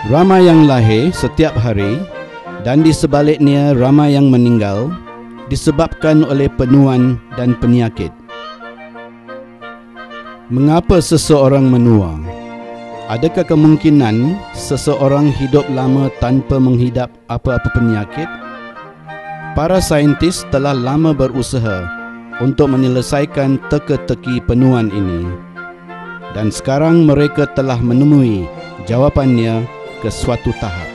Ramai yang lahir setiap hari dan di sebaliknya ramai yang meninggal disebabkan oleh penuaan dan penyakit. Mengapa seseorang menua? Adakah kemungkinan seseorang hidup lama tanpa menghidap apa-apa penyakit? Para saintis telah lama berusaha untuk menyelesaikan teka-teki penuaan ini. Dan sekarang mereka telah menemui jawapannya ke suatu tahap.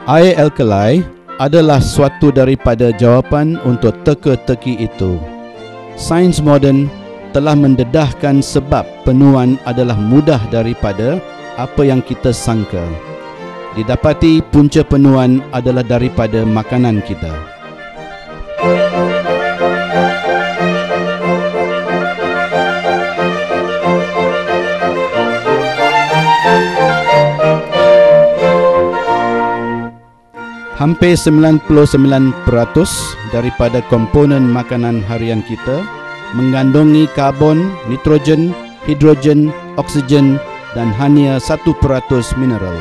Air alkali adalah suatu daripada jawapan untuk teka-teki itu. Sains moden telah mendedahkan sebab penuaan adalah mudah daripada apa yang kita sangka. Didapati punca penuaan adalah daripada makanan kita. Hampir 99% daripada komponen makanan harian kita mengandungi karbon, nitrogen, hidrogen, oksigen dan hanya 1% mineral.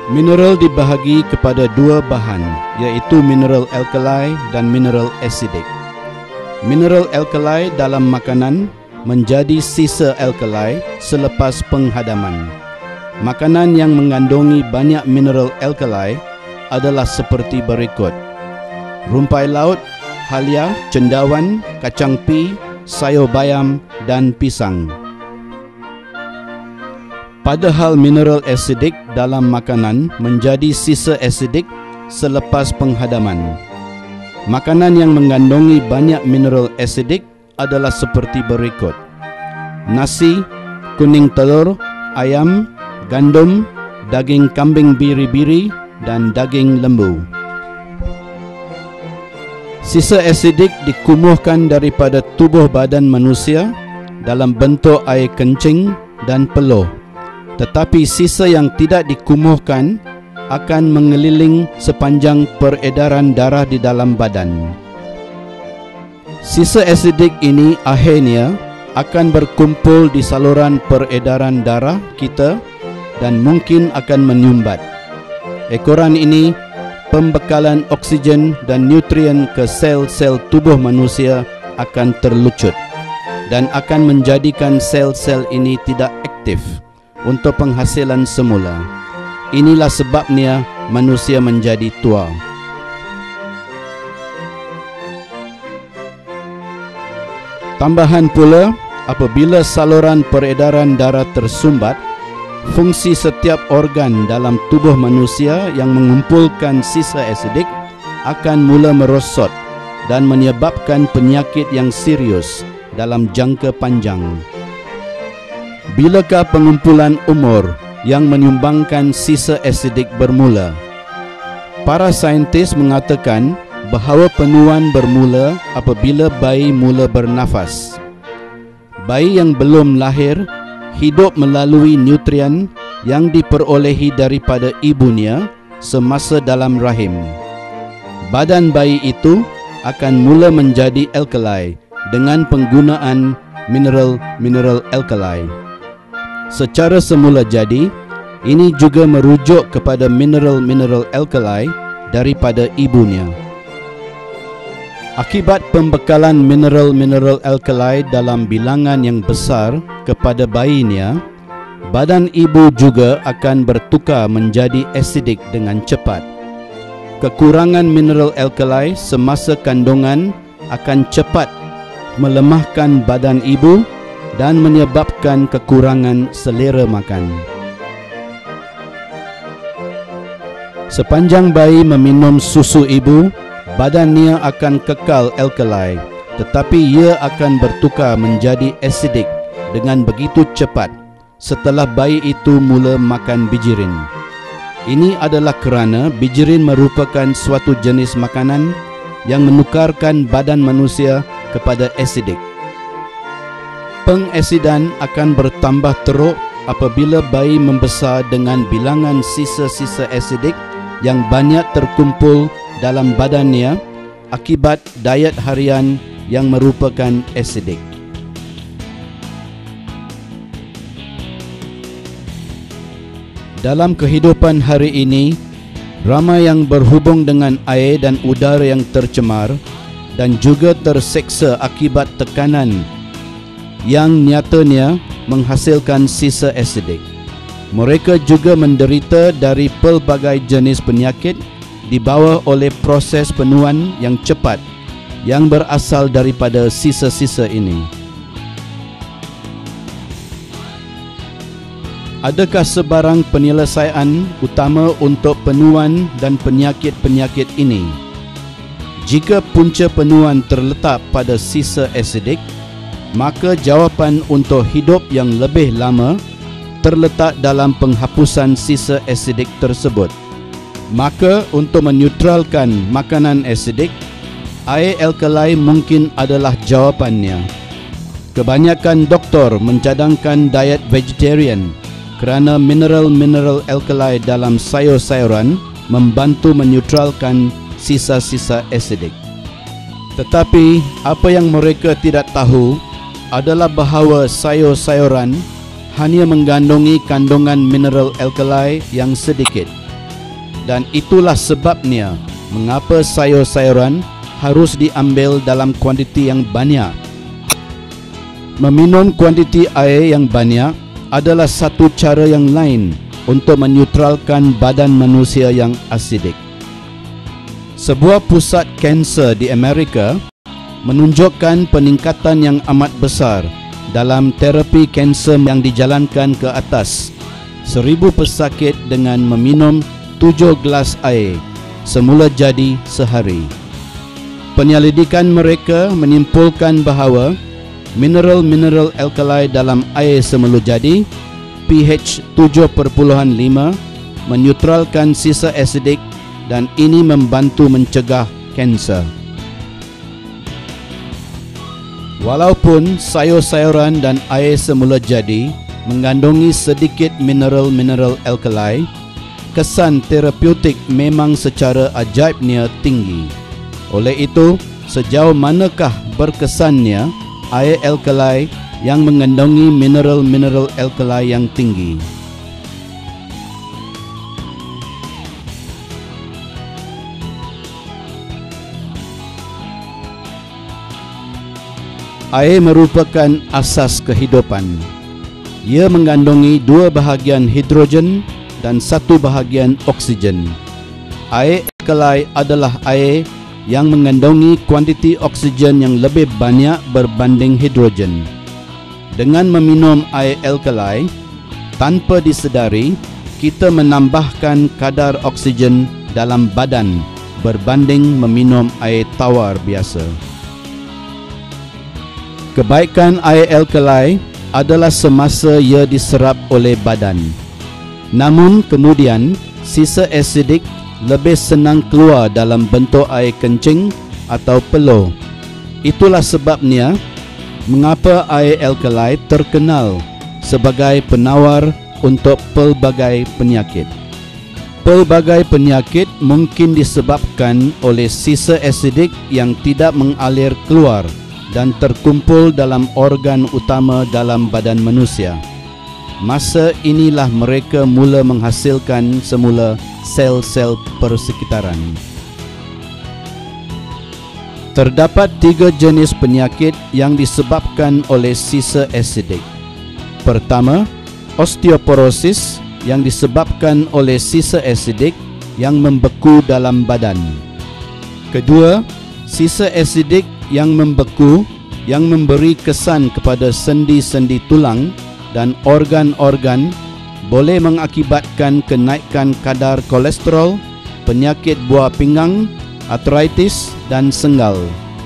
Mineral dibahagi kepada dua bahan, iaitu mineral alkali dan mineral acidic. Mineral alkali dalam makanan menjadi sisa alkali selepas penghadaman. Makanan yang mengandungi banyak mineral alkali adalah seperti berikut: rumpai laut, halia, cendawan, kacang pi, sayur bayam dan pisang. Padahal mineral acidic dalam makanan menjadi sisa acidic selepas penghadaman. Makanan yang mengandungi banyak mineral acidic adalah seperti berikut: nasi, kuning telur, ayam, gandum, daging kambing biri-biri dan daging lembu. Sisa acidic dikumuhkan daripada tubuh badan manusia dalam bentuk air kencing dan peluh. Tetapi sisa yang tidak dikumuhkan akan mengeliling sepanjang peredaran darah di dalam badan. Sisa acidic ini akhirnya akan berkumpul di saluran peredaran darah kita dan mungkin akan menyumbat. Ekoran ini pembekalan oksigen dan nutrien ke sel-sel tubuh manusia akan terlucut dan akan menjadikan sel-sel ini tidak aktif untuk penghasilan semula. Inilah sebabnya manusia menjadi tua. Tambahan pula, apabila saluran peredaran darah tersumbat, fungsi setiap organ dalam tubuh manusia yang mengumpulkan sisa acidic akan mula merosot dan menyebabkan penyakit yang serius dalam jangka panjang. Bilakah pengumpulan umur yang menyumbangkan sisa acidic bermula? Para saintis mengatakan bahawa penuaan bermula apabila bayi mula bernafas. Bayi yang belum lahir hidup melalui nutrien yang diperolehi daripada ibunya semasa dalam rahim. Badan bayi itu akan mula menjadi alkali dengan penggunaan mineral alkali. Secara semula jadi, ini juga merujuk kepada mineral alkali daripada ibunya. Akibat pembekalan mineral alkali dalam bilangan yang besar kepada bayinya, badan ibu juga akan bertukar menjadi acidic dengan cepat. Kekurangan mineral alkali semasa kandungan akan cepat melemahkan badan ibu dan menyebabkan kekurangan selera makan. Sepanjang bayi meminum susu ibu, badannya akan kekal alkali, tetapi ia akan bertukar menjadi acidic dengan begitu cepat setelah bayi itu mula makan bijirin. Ini adalah kerana bijirin merupakan suatu jenis makanan yang menukarkan badan manusia kepada acidic. Pengasidan akan bertambah teruk apabila bayi membesar dengan bilangan sisa-sisa acidic yang banyak terkumpul dalam badannya akibat diet harian yang merupakan asidik. Dalam kehidupan hari ini, ramai yang berhubung dengan air dan udara yang tercemar dan juga terseksa akibat tekanan yang nyatanya menghasilkan sisa asidik. Mereka juga menderita dari pelbagai jenis penyakit dibawa oleh proses penuaan yang cepat yang berasal daripada sisa-sisa ini. Adakah sebarang penyelesaian utama untuk penuaan dan penyakit-penyakit ini? Jika punca penuaan terletak pada sisa asidik, maka jawapan untuk hidup yang lebih lama terletak dalam penghapusan sisa asidik tersebut. Maka untuk menetralkan makanan asidik, air alkali mungkin adalah jawapannya. Kebanyakan doktor mencadangkan diet vegetarian kerana mineral alkali dalam sayur-sayuran membantu menetralkan sisa-sisa asidik. Tetapi apa yang mereka tidak tahu adalah bahawa sayur-sayuran hanya mengandungi kandungan mineral alkali yang sedikit. Dan itulah sebabnya mengapa sayur-sayuran harus diambil dalam kuantiti yang banyak. Meminum kuantiti air yang banyak adalah satu cara yang lain untuk menetralkan badan manusia yang asidik. Sebuah pusat kanser di Amerika menunjukkan peningkatan yang amat besar dalam terapi kanser yang dijalankan ke atas 1,000 pesakit dengan meminum 7 gelas air semula jadi sehari. Penyelidikan mereka menyimpulkan bahawa mineral alkali dalam air semula jadi pH 7.5 menetralkan sisa asidik dan ini membantu mencegah kanser. Walaupun sayur-sayuran dan air semula jadi mengandungi sedikit mineral alkali, kesan terapeutik memang secara ajaibnya tinggi. Oleh itu, sejauh manakah berkesannya air alkali yang mengandungi mineral alkali yang tinggi? Air merupakan asas kehidupan. Ia mengandungi 2 bahagian hidrogen dan 1 bahagian oksigen. Air alkali adalah air yang mengandungi kuantiti oksigen yang lebih banyak berbanding hidrogen. Dengan meminum air alkali, tanpa disedari, kita menambahkan kadar oksigen dalam badan berbanding meminum air tawar biasa. Kebaikan air alkali adalah semasa ia diserap oleh badan. Namun kemudian, sisa asidik lebih senang keluar dalam bentuk air kencing atau peluh. Itulah sebabnya mengapa air alkali terkenal sebagai penawar untuk pelbagai penyakit. Pelbagai penyakit mungkin disebabkan oleh sisa asidik yang tidak mengalir keluar dan terkumpul dalam organ utama dalam badan manusia. Masa inilah mereka mula menghasilkan semula sel-sel persekitaran. Terdapat 3 jenis penyakit yang disebabkan oleh sisa asidik. Pertama, osteoporosis yang disebabkan oleh sisa asidik yang membeku dalam badan. Kedua, sisa asidik yang membeku yang memberi kesan kepada sendi-sendi tulang dan organ-organ boleh mengakibatkan kenaikan kadar kolesterol, penyakit buah pinggang, artritis dan senggal.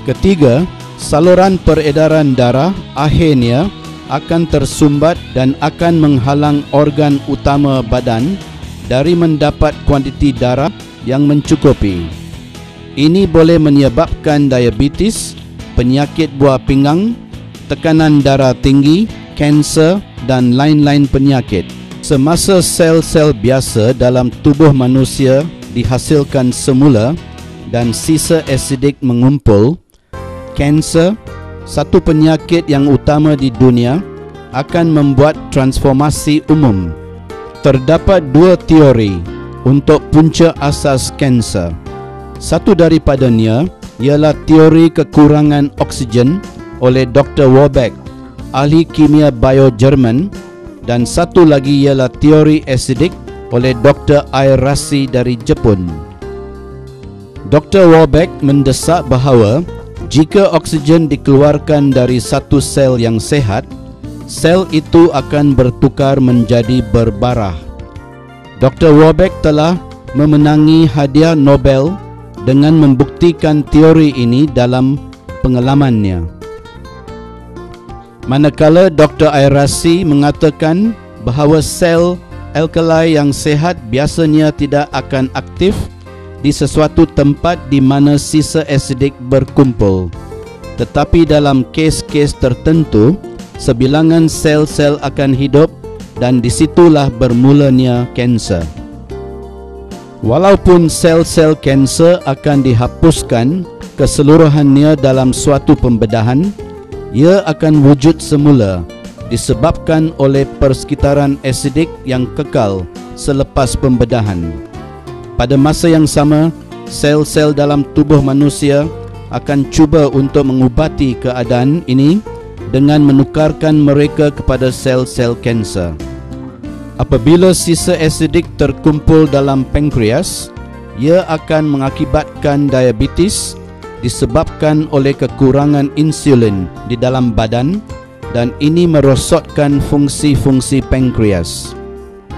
Ketiga, saluran peredaran darah akhirnya akan tersumbat dan akan menghalang organ utama badan dari mendapat kuantiti darah yang mencukupi. Ini boleh menyebabkan diabetes, penyakit buah pinggang, tekanan darah tinggi, kanser dan lain-lain penyakit. Semasa sel-sel biasa dalam tubuh manusia dihasilkan semula dan sisa asidik mengumpul, kanser, satu penyakit yang utama di dunia, akan membuat transformasi umum. Terdapat dua teori untuk punca asas kanser. Satu daripadanya ialah teori kekurangan oksigen oleh Dr. Warbeck, ahli kimia bio Jerman, dan satu lagi ialah teori asidik oleh Dr. Airasi dari Jepun. Dr. Warbeck mendesak bahawa jika oksigen dikeluarkan dari satu sel yang sehat, sel itu akan bertukar menjadi berbarah. Dr. Warbeck telah memenangi hadiah Nobel dengan membuktikan teori ini dalam pengalamannya. Manakala Dr. Airasi mengatakan bahawa sel alkali yang sehat biasanya tidak akan aktif di sesuatu tempat di mana sisa asidik berkumpul. Tetapi dalam kes-kes tertentu, sebilangan sel-sel akan hidup dan disitulah bermulanya kanser. Walaupun sel-sel kanser akan dihapuskan keseluruhannya dalam suatu pembedahan, ia akan wujud semula disebabkan oleh persekitaran asidik yang kekal selepas pembedahan. Pada masa yang sama, sel-sel dalam tubuh manusia akan cuba untuk mengubati keadaan ini dengan menukarkan mereka kepada sel-sel kanser. Apabila sisa asidik terkumpul dalam pankreas, ia akan mengakibatkan diabetes disebabkan oleh kekurangan insulin di dalam badan, dan ini merosotkan fungsi-fungsi pankreas.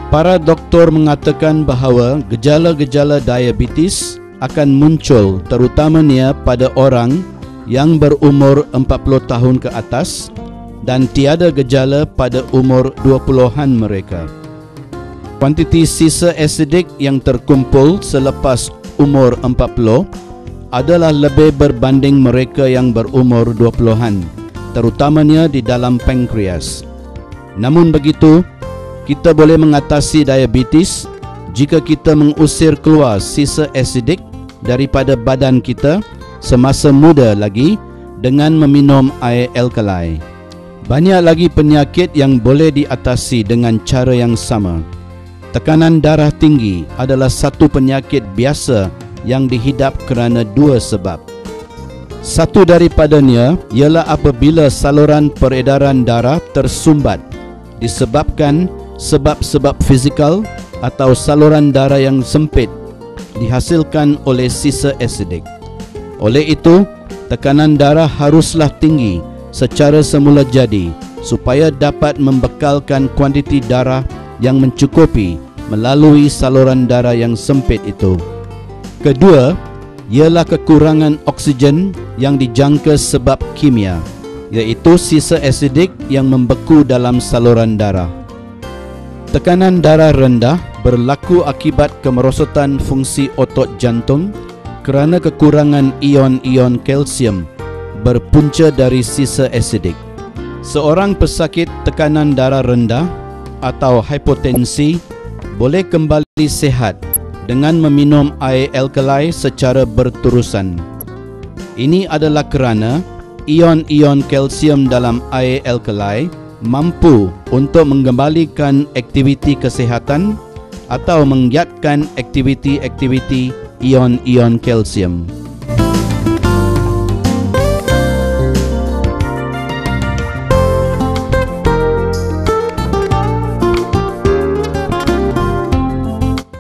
Para doktor mengatakan bahawa gejala-gejala diabetes akan muncul terutamanya pada orang yang berumur 40 tahun ke atas dan tiada gejala pada umur 20-an mereka. Kuantiti sisa asidik yang terkumpul selepas umur 40 adalah lebih berbanding mereka yang berumur 20-an, terutamanya di dalam pankreas. Namun begitu, kita boleh mengatasi diabetes jika kita mengusir keluar sisa asidik daripada badan kita semasa muda lagi dengan meminum air alkali. Banyak lagi penyakit yang boleh diatasi dengan cara yang sama. Tekanan darah tinggi adalah satu penyakit biasa yang dihidap kerana dua sebab. Satu daripadanya ialah apabila saluran peredaran darah tersumbat disebabkan sebab-sebab fizikal atau saluran darah yang sempit dihasilkan oleh sisa asidik. Oleh itu, tekanan darah haruslah tinggi secara semula jadi supaya dapat membekalkan kuantiti darah yang mencukupi melalui saluran darah yang sempit itu. Kedua, ialah kekurangan oksigen yang dijangka sebab kimia, iaitu sisa asidik yang membeku dalam saluran darah. Tekanan darah rendah berlaku akibat kemerosotan fungsi otot jantung kerana kekurangan ion-ion kalsium berpunca dari sisa asidik. Seorang pesakit tekanan darah rendah atau hipotensi boleh kembali sihat dengan meminum air alkali secara berterusan. Ini adalah kerana ion-ion kalsium dalam air alkali mampu untuk mengembalikan aktiviti kesihatan atau menggiatkan aktiviti-aktiviti ion-ion kalsium.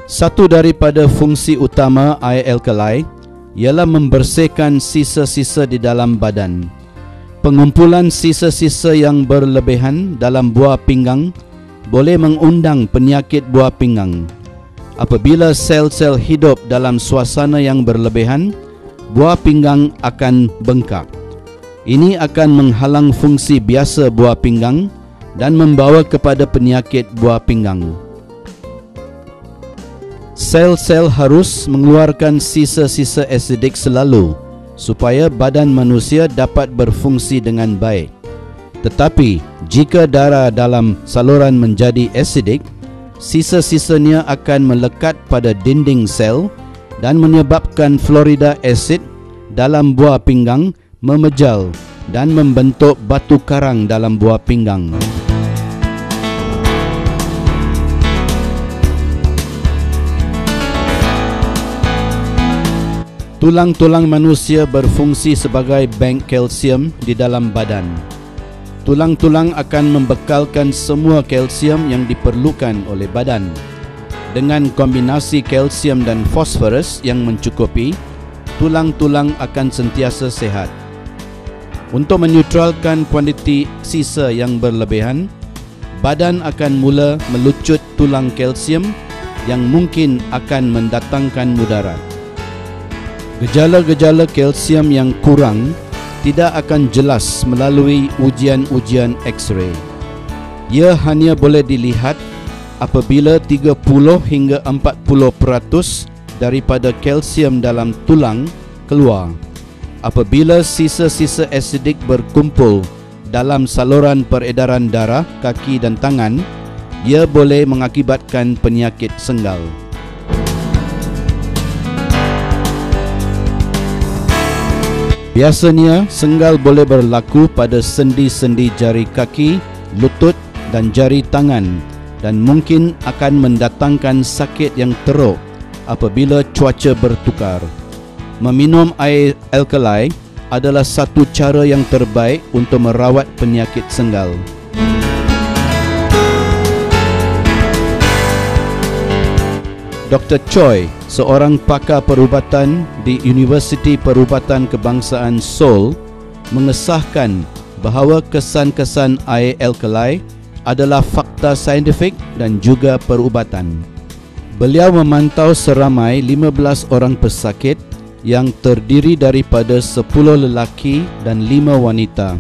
Satu daripada fungsi utama air alkali ialah membersihkan sisa-sisa di dalam badan. Pengumpulan sisa-sisa yang berlebihan dalam buah pinggang boleh mengundang penyakit buah pinggang. Apabila sel-sel hidup dalam suasana yang berlebihan, buah pinggang akan bengkak. Ini akan menghalang fungsi biasa buah pinggang dan membawa kepada penyakit buah pinggang. Sel-sel harus mengeluarkan sisa-sisa asidik selalu supaya badan manusia dapat berfungsi dengan baik. Tetapi jika darah dalam saluran menjadi asidik, sisa-sisanya akan melekat pada dinding sel dan menyebabkan fluorida asid dalam buah pinggang memejal dan membentuk batu karang dalam buah pinggang. Tulang-tulang manusia berfungsi sebagai bank kalsium di dalam badan. Tulang-tulang akan membekalkan semua kalsium yang diperlukan oleh badan. Dengan kombinasi kalsium dan fosforus yang mencukupi, tulang-tulang akan sentiasa sehat. Untuk menetralkan kuantiti sisa yang berlebihan, badan akan mula melucut tulang kalsium yang mungkin akan mendatangkan mudarat. Gejala-gejala kalsium yang kurang tidak akan jelas melalui ujian-ujian X-ray. Ia hanya boleh dilihat apabila 30 hingga 40% daripada kalsium dalam tulang keluar. Apabila sisa-sisa asidik berkumpul dalam saluran peredaran darah, kaki dan tangan, ia boleh mengakibatkan penyakit senggal. Biasanya, senggal boleh berlaku pada sendi-sendi jari kaki, lutut dan jari tangan dan mungkin akan mendatangkan sakit yang teruk apabila cuaca bertukar. Meminum air alkali adalah satu cara yang terbaik untuk merawat penyakit senggal. Dr. Choi, seorang pakar perubatan di Universiti Perubatan Kebangsaan Seoul, mengesahkan bahawa kesan-kesan air alkali adalah fakta saintifik dan juga perubatan. Beliau memantau seramai 15 orang pesakit yang terdiri daripada 10 lelaki dan 5 wanita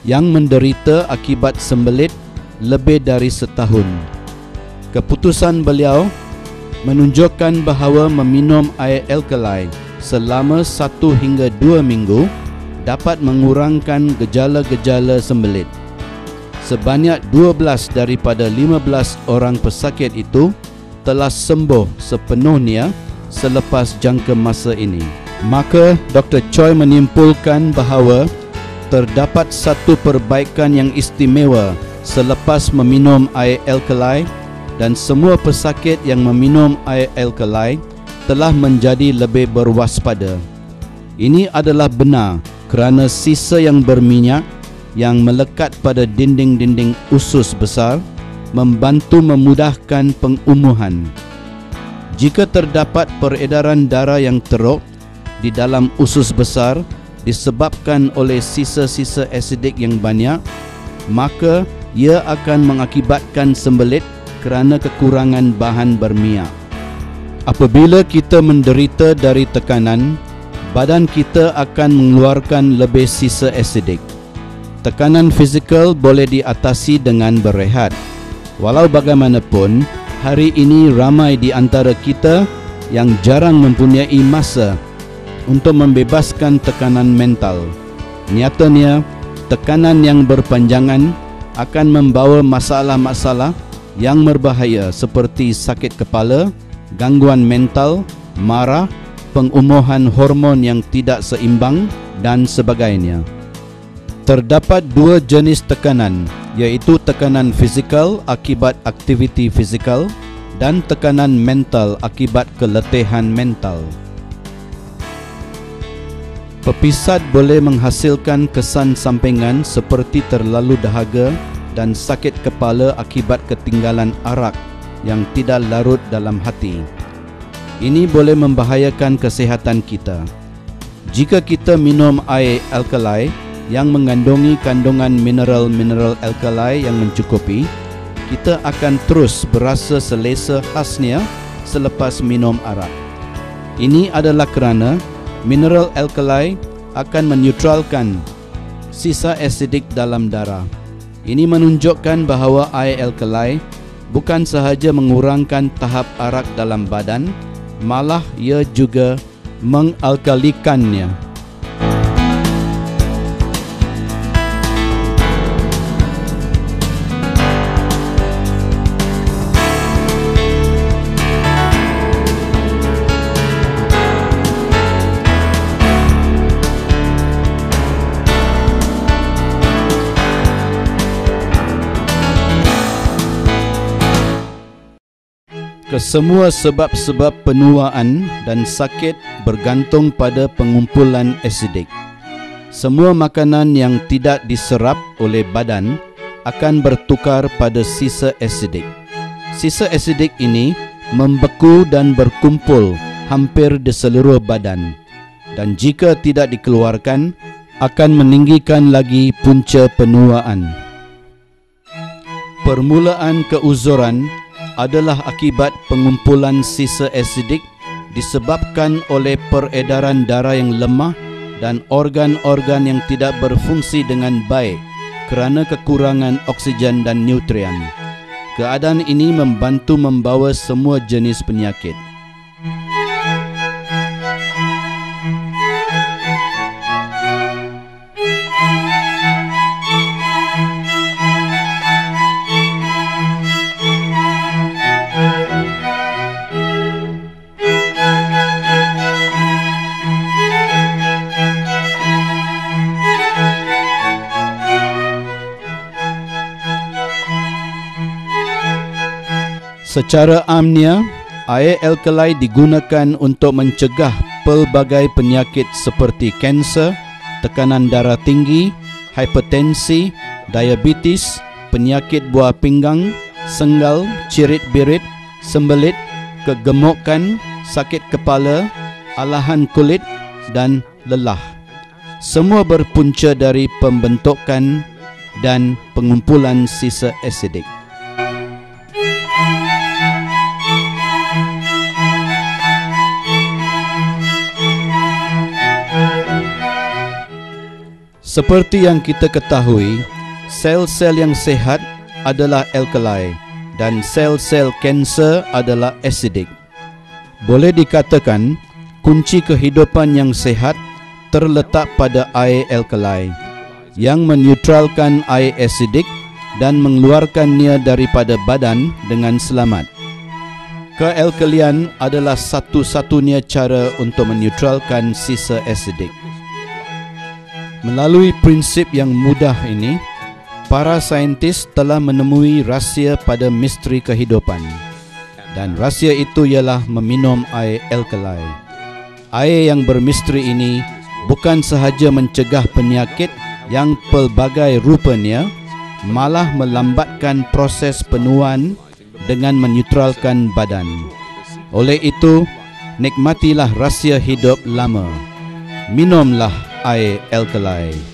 yang menderita akibat sembelit lebih dari setahun. Keputusan beliau menunjukkan bahawa meminum air alkali selama 1 hingga 2 minggu dapat mengurangkan gejala-gejala sembelit. Sebanyak 12 daripada 15 orang pesakit itu telah sembuh sepenuhnya selepas jangka masa ini. Maka Dr. Choi menyimpulkan bahawa terdapat satu perbaikan yang istimewa selepas meminum air alkali dan semua pesakit yang meminum air alkali telah menjadi lebih berwaspada. Ini adalah benar kerana sisa yang berminyak yang melekat pada dinding-dinding usus besar membantu memudahkan pengumuhan. Jika terdapat peredaran darah yang teruk di dalam usus besar disebabkan oleh sisa-sisa asidik yang banyak, maka ia akan mengakibatkan sembelit kerana kekurangan bahan berminyak. Apabila kita menderita dari tekanan, badan kita akan mengeluarkan lebih sisa asidik. Tekanan fizikal boleh diatasi dengan berehat. Walau bagaimanapun, hari ini ramai di antara kita yang jarang mempunyai masa untuk membebaskan tekanan mental. Nyatanya, tekanan yang berpanjangan akan membawa masalah-masalah yang berbahaya seperti sakit kepala, gangguan mental, marah, pengumuhan hormon yang tidak seimbang dan sebagainya. Terdapat 2 jenis tekanan, iaitu tekanan fizikal akibat aktiviti fizikal dan tekanan mental akibat keletihan mental. Pepisat boleh menghasilkan kesan sampingan seperti terlalu dahaga dan sakit kepala akibat ketinggalan arak yang tidak larut dalam hati. Ini boleh membahayakan kesihatan kita. Jika kita minum air alkali yang mengandungi kandungan mineral alkali yang mencukupi, kita akan terus berasa selesa khasnya selepas minum arak. Ini adalah kerana mineral alkali akan menetralkan sisa asidik dalam darah. Ini menunjukkan bahawa air alkali bukan sahaja mengurangkan tahap arak dalam badan, malah ia juga mengalkalikannya. Kesemua sebab-sebab penuaan dan sakit bergantung pada pengumpulan asidik. Semua makanan yang tidak diserap oleh badan akan bertukar pada sisa asidik. Sisa asidik ini membeku dan berkumpul hampir di seluruh badan, dan jika tidak dikeluarkan akan meninggikan lagi punca penuaan. Permulaan keuzuran adalah akibat pengumpulan sisa asidik disebabkan oleh peredaran darah yang lemah dan organ-organ yang tidak berfungsi dengan baik kerana kekurangan oksigen dan nutrien. Keadaan ini membantu membawa semua jenis penyakit. Secara amnya, air alkali digunakan untuk mencegah pelbagai penyakit seperti kanser, tekanan darah tinggi, hipertensi, diabetes, penyakit buah pinggang, senggal, cirit-birit, sembelit, kegemukan, sakit kepala, alahan kulit dan lelah. Semua berpunca dari pembentukan dan pengumpulan sisa asidik. Seperti yang kita ketahui, sel-sel yang sehat adalah alkali dan sel-sel kanser adalah asidik. Boleh dikatakan, kunci kehidupan yang sehat terletak pada air alkali yang menetralkan air asidik dan mengeluarkannya daripada badan dengan selamat. Kealkalian adalah satu-satunya cara untuk menetralkan sisa asidik. Melalui prinsip yang mudah ini, para saintis telah menemui rahsia pada misteri kehidupan. Dan rahsia itu ialah meminum air alkali. Air yang bermisteri ini bukan sahaja mencegah penyakit yang pelbagai rupanya, malah melambatkan proses penuaan dengan menetralkan badan. Oleh itu, nikmatilah rahsia hidup lama. Minumlah air alkali.